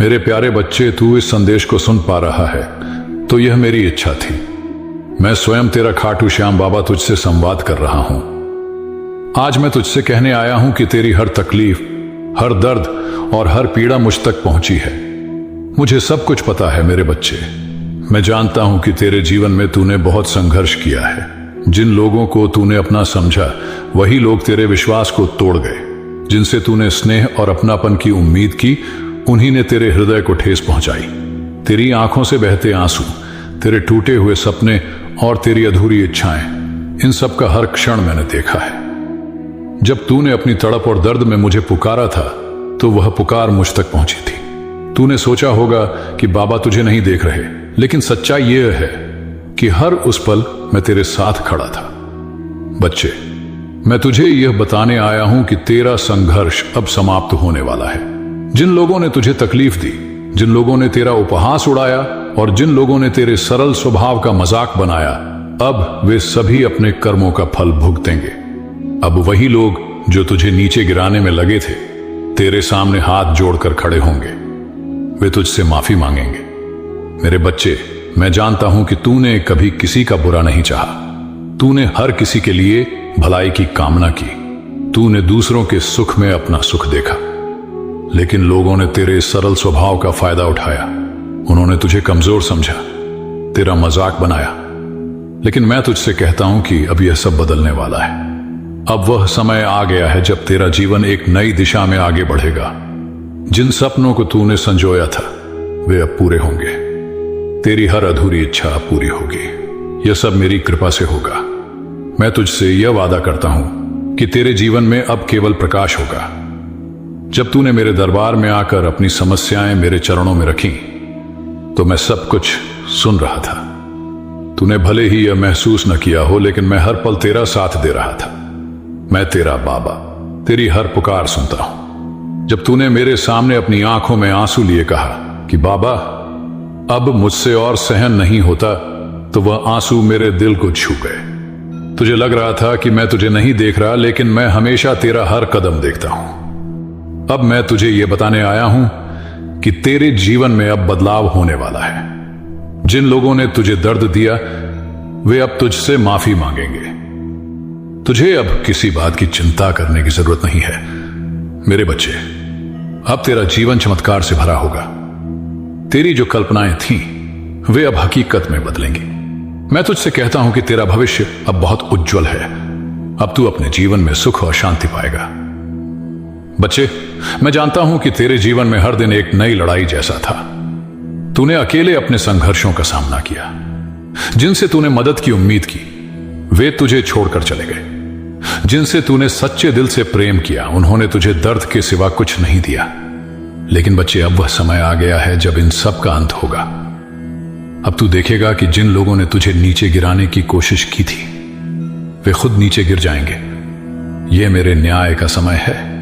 मेरे प्यारे बच्चे, तू इस संदेश को सुन पा रहा है तो यह मेरी इच्छा थी। मैं स्वयं तेरा खाटू श्याम बाबा तुझसे संवाद कर रहा हूं। आज मैं तुझसे कहने आया हूं कि तेरी हर तकलीफ, हर दर्द और हर पीड़ा मुझ तक पहुंची है। मुझे सब कुछ पता है मेरे बच्चे। मैं जानता हूं कि तेरे जीवन में तूने बहुत संघर्ष किया है। जिन लोगों को तूने अपना समझा वही लोग तेरे विश्वास को तोड़ गए। जिनसे तूने स्नेह और अपनापन की उम्मीद की उन्हीं ने तेरे हृदय को ठेस पहुंचाई। तेरी आंखों से बहते आंसू, तेरे टूटे हुए सपने और तेरी अधूरी इच्छाएं, इन सब का हर क्षण मैंने देखा है। जब तूने अपनी तड़प और दर्द में मुझे पुकारा था तो वह पुकार मुझ तक पहुंची थी। तूने सोचा होगा कि बाबा तुझे नहीं देख रहे, लेकिन सच्चाई यह है कि हर उस पल मैं तेरे साथ खड़ा था। बच्चे, मैं तुझे यह बताने आया हूं कि तेरा संघर्ष अब समाप्त होने वाला है। जिन लोगों ने तुझे तकलीफ दी, जिन लोगों ने तेरा उपहास उड़ाया और जिन लोगों ने तेरे सरल स्वभाव का मजाक बनाया, अब वे सभी अपने कर्मों का फल भुगतेंगे। अब वही लोग जो तुझे नीचे गिराने में लगे थे, तेरे सामने हाथ जोड़कर खड़े होंगे। वे तुझसे माफी मांगेंगे। मेरे बच्चे, मैं जानता हूं कि तूने कभी किसी का बुरा नहीं चाहा। तूने हर किसी के लिए भलाई की कामना की। तूने दूसरों के सुख में अपना सुख देखा, लेकिन लोगों ने तेरे सरल स्वभाव का फायदा उठाया। उन्होंने तुझे कमजोर समझा, तेरा मजाक बनाया। लेकिन मैं तुझसे कहता हूं कि अब यह सब बदलने वाला है। अब वह समय आ गया है जब तेरा जीवन एक नई दिशा में आगे बढ़ेगा। जिन सपनों को तूने संजोया था वे अब पूरे होंगे। तेरी हर अधूरी इच्छा अब पूरी होगी। यह सब मेरी कृपा से होगा। मैं तुझसे यह वादा करता हूं कि तेरे जीवन में अब केवल प्रकाश होगा। जब तूने मेरे दरबार में आकर अपनी समस्याएं मेरे चरणों में रखी तो मैं सब कुछ सुन रहा था। तूने भले ही यह महसूस न किया हो, लेकिन मैं हर पल तेरा साथ दे रहा था। मैं तेरा बाबा तेरी हर पुकार सुनता हूं। जब तूने मेरे सामने अपनी आंखों में आंसू लिए कहा कि बाबा अब मुझसे और सहन नहीं होता, तो वह आंसू मेरे दिल को छू गए। तुझे लग रहा था कि मैं तुझे नहीं देख रहा, लेकिन मैं हमेशा तेरा हर कदम देखता हूं। अब मैं तुझे यह बताने आया हूं कि तेरे जीवन में अब बदलाव होने वाला है। जिन लोगों ने तुझे दर्द दिया वे अब तुझसे माफी मांगेंगे। तुझे अब किसी बात की चिंता करने की जरूरत नहीं है मेरे बच्चे। अब तेरा जीवन चमत्कार से भरा होगा। तेरी जो कल्पनाएं थीं वे अब हकीकत में बदलेंगी। मैं तुझसे कहता हूं कि तेरा भविष्य अब बहुत उज्जवल है। अब तू अपने जीवन में सुख और शांति पाएगा। बच्चे, मैं जानता हूं कि तेरे जीवन में हर दिन एक नई लड़ाई जैसा था। तूने अकेले अपने संघर्षों का सामना किया। जिनसे तूने मदद की उम्मीद की वे तुझे छोड़कर चले गए। जिनसे तूने सच्चे दिल से प्रेम किया उन्होंने तुझे दर्द के सिवा कुछ नहीं दिया। लेकिन बच्चे, अब वह समय आ गया है जब इन सब का अंत होगा। अब तू देखेगा कि जिन लोगों ने तुझे नीचे गिराने की कोशिश की थी वे खुद नीचे गिर जाएंगे। यह मेरे न्याय का समय है।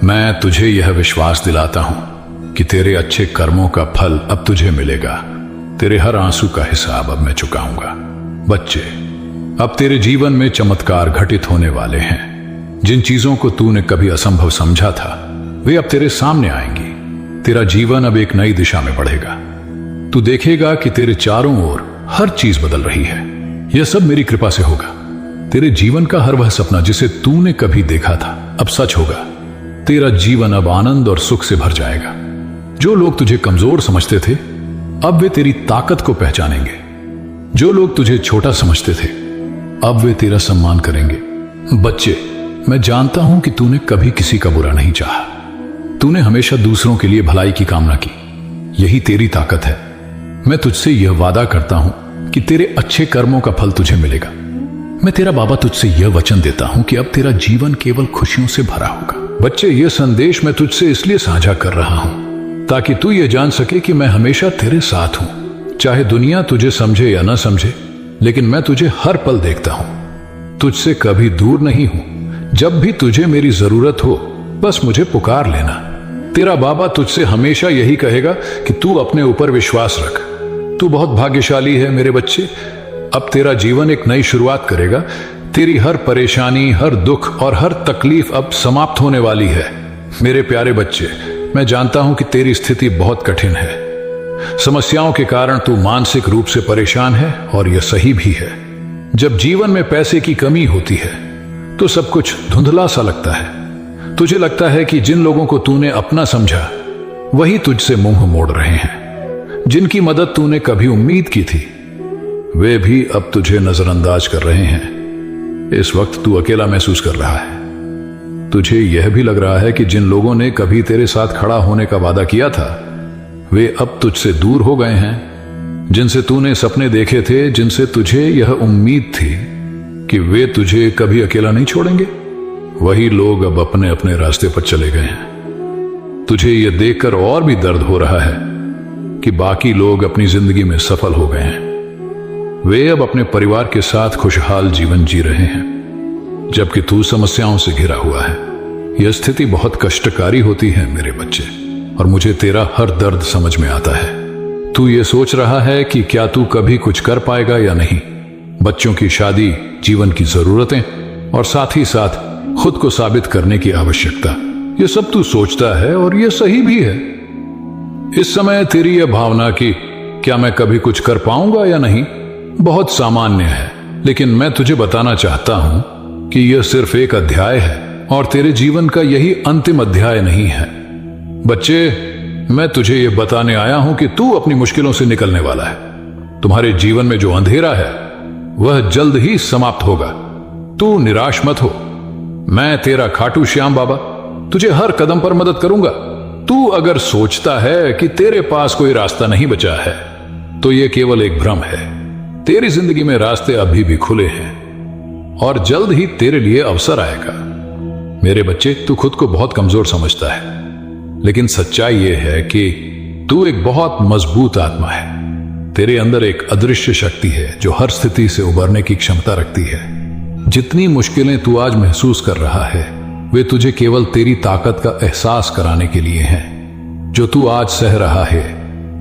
मैं तुझे यह विश्वास दिलाता हूं कि तेरे अच्छे कर्मों का फल अब तुझे मिलेगा। तेरे हर आंसू का हिसाब अब मैं चुकाऊंगा। बच्चे, अब तेरे जीवन में चमत्कार घटित होने वाले हैं। जिन चीजों को तूने कभी असंभव समझा था वे अब तेरे सामने आएंगी। तेरा जीवन अब एक नई दिशा में बढ़ेगा। तू देखेगा कि तेरे चारों ओर हर चीज बदल रही है। यह सब मेरी कृपा से होगा। तेरे जीवन का हर वह सपना जिसे तूने कभी देखा था अब सच होगा। तेरा जीवन अब आनंद और सुख से भर जाएगा। जो लोग तुझे कमजोर समझते थे अब वे तेरी ताकत को पहचानेंगे। जो लोग तुझे छोटा समझते थे अब वे तेरा सम्मान करेंगे। बच्चे, मैं जानता हूं कि तूने कभी किसी का बुरा नहीं चाहा। तूने हमेशा दूसरों के लिए भलाई की कामना की। यही तेरी ताकत है। मैं तुझसे यह वादा करता हूं कि तेरे अच्छे कर्मों का फल तुझे मिलेगा। मैं तेरा बाबा तुझसे यह वचन देता हूं कि अब तेरा जीवन केवल खुशियों से भरा होगा। बच्चे, यह संदेश मैं तुझसे इसलिए साझा कर रहा हूं ताकि तू यह जान सके कि मैं हमेशा तेरे साथ हूं। चाहे दुनिया तुझे समझे या ना समझे, लेकिन मैं तुझे हर पल देखता हूं। तुझसे कभी दूर नहीं हूं। जब भी तुझे मेरी जरूरत हो बस मुझे पुकार लेना। तेरा बाबा तुझसे हमेशा यही कहेगा कि तू अपने ऊपर विश्वास रख। तू बहुत भाग्यशाली है मेरे बच्चे। अब तेरा जीवन एक नई शुरुआत करेगा। तेरी हर परेशानी, हर दुख और हर तकलीफ अब समाप्त होने वाली है। मेरे प्यारे बच्चे, मैं जानता हूं कि तेरी स्थिति बहुत कठिन है। समस्याओं के कारण तू मानसिक रूप से परेशान है और यह सही भी है। जब जीवन में पैसे की कमी होती है तो सब कुछ धुंधला सा लगता है। तुझे लगता है कि जिन लोगों को तूने अपना समझा वही तुझसे मुंह मोड़ रहे हैं। जिनकी मदद तूने कभी उम्मीद की थी वे भी अब तुझे नजरअंदाज कर रहे हैं। इस वक्त तू अकेला महसूस कर रहा है। तुझे यह भी लग रहा है कि जिन लोगों ने कभी तेरे साथ खड़ा होने का वादा किया था वे अब तुझसे दूर हो गए हैं। जिनसे तूने सपने देखे थे, जिनसे तुझे यह उम्मीद थी कि वे तुझे कभी अकेला नहीं छोड़ेंगे, वही लोग अब अपने अपने रास्ते पर चले गए हैं। तुझे यह देखकर और भी दर्द हो रहा है कि बाकी लोग अपनी जिंदगी में सफल हो गए हैं। वे अब अपने परिवार के साथ खुशहाल जीवन जी रहे हैं, जबकि तू समस्याओं से घिरा हुआ है। यह स्थिति बहुत कष्टकारी होती है मेरे बच्चे, और मुझे तेरा हर दर्द समझ में आता है। तू ये सोच रहा है कि क्या तू कभी कुछ कर पाएगा या नहीं। बच्चों की शादी, जीवन की जरूरतें और साथ ही साथ खुद को साबित करने की आवश्यकता, यह सब तू सोचता है और यह सही भी है। इस समय तेरी यह भावना कि क्या मैं कभी कुछ कर पाऊंगा या नहीं बहुत सामान्य है, लेकिन मैं तुझे बताना चाहता हूं कि यह सिर्फ एक अध्याय है और तेरे जीवन का यही अंतिम अध्याय नहीं है। बच्चे, मैं तुझे यह बताने आया हूं कि तू अपनी मुश्किलों से निकलने वाला है। तुम्हारे जीवन में जो अंधेरा है वह जल्द ही समाप्त होगा। तू निराश मत हो। मैं तेरा खाटू श्याम बाबा तुझे हर कदम पर मदद करूंगा। तू अगर सोचता है कि तेरे पास कोई रास्ता नहीं बचा है तो यह केवल एक भ्रम है। तेरी जिंदगी में रास्ते अभी भी खुले हैं और जल्द ही तेरे लिए अवसर आएगा। मेरे बच्चे, तू खुद को बहुत कमजोर समझता है, लेकिन सच्चाई यह है कि तू एक बहुत मजबूत आत्मा है। तेरे अंदर एक अदृश्य शक्ति है जो हर स्थिति से उबरने की क्षमता रखती है। जितनी मुश्किलें तू आज महसूस कर रहा है वे तुझे केवल तेरी ताकत का एहसास कराने के लिए हैं। जो तू आज सह रहा है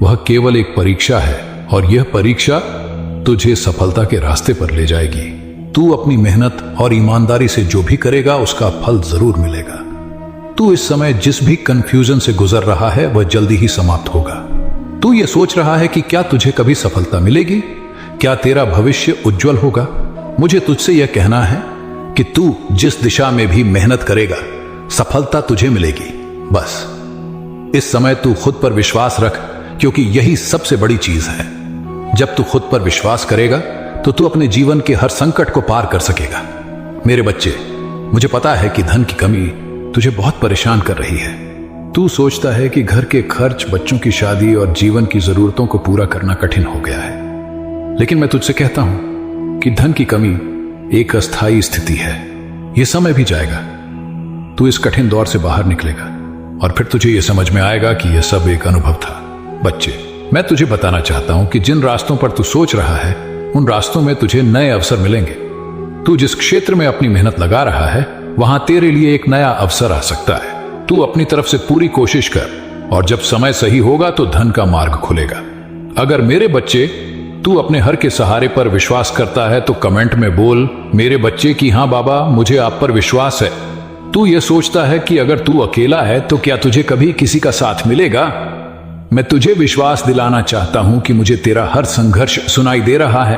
वह केवल एक परीक्षा है और यह परीक्षा तुझे सफलता के रास्ते पर ले जाएगी। तू अपनी मेहनत और ईमानदारी से जो भी करेगा उसका फल जरूर मिलेगा। तू इस समय जिस भी कंफ्यूजन से गुजर रहा है वह जल्दी ही समाप्त होगा। तू ये सोच रहा है कि क्या तुझे कभी सफलता मिलेगी, क्या तेरा भविष्य उज्जवल होगा। मुझे तुझसे यह कहना है कि तू जिस दिशा में भी मेहनत करेगा सफलता तुझे मिलेगी। बस इस समय तू खुद पर विश्वास रख, क्योंकि यही सबसे बड़ी चीज है। जब तू खुद पर विश्वास करेगा तो तू अपने जीवन के हर संकट को पार कर सकेगा। मेरे बच्चे, मुझे पता है कि धन की कमी तुझे बहुत परेशान कर रही है। तू सोचता है कि घर के खर्च, बच्चों की शादी और जीवन की जरूरतों को पूरा करना कठिन हो गया है। लेकिन मैं तुझसे कहता हूं कि धन की कमी एक अस्थायी स्थिति है। यह समय भी जाएगा। तू इस कठिन दौर से बाहर निकलेगा और फिर तुझे यह समझ में आएगा कि यह सब एक अनुभव था। बच्चे, मैं तुझे बताना चाहता हूं कि जिन रास्तों पर तू सोच रहा है उन रास्तों में तुझे नए अवसर मिलेंगे। तू जिस क्षेत्र में अपनी मेहनत लगा रहा है वहां तेरे लिए एक नया अवसर आ सकता है। तू अपनी तरफ से पूरी कोशिश कर और जब समय सही होगा तो धन का मार्ग खुलेगा। अगर मेरे बच्चे तू अपने हर के सहारे पर विश्वास करता है तो कमेंट में बोल मेरे बच्चे कि हाँ बाबा, मुझे आप पर विश्वास है। तू ये सोचता है कि अगर तू अकेला है तो क्या तुझे कभी किसी का साथ मिलेगा। मैं तुझे विश्वास दिलाना चाहता हूं कि मुझे तेरा हर संघर्ष सुनाई दे रहा है।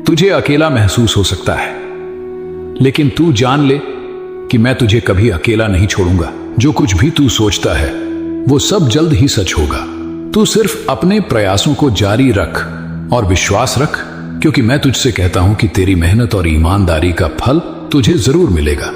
तुझे अकेला महसूस हो सकता है, लेकिन तू जान ले कि मैं तुझे कभी अकेला नहीं छोड़ूंगा। जो कुछ भी तू सोचता है वो सब जल्द ही सच होगा। तू सिर्फ अपने प्रयासों को जारी रख और विश्वास रख, क्योंकि मैं तुझसे कहता हूं कि तेरी मेहनत और ईमानदारी का फल तुझे जरूर मिलेगा।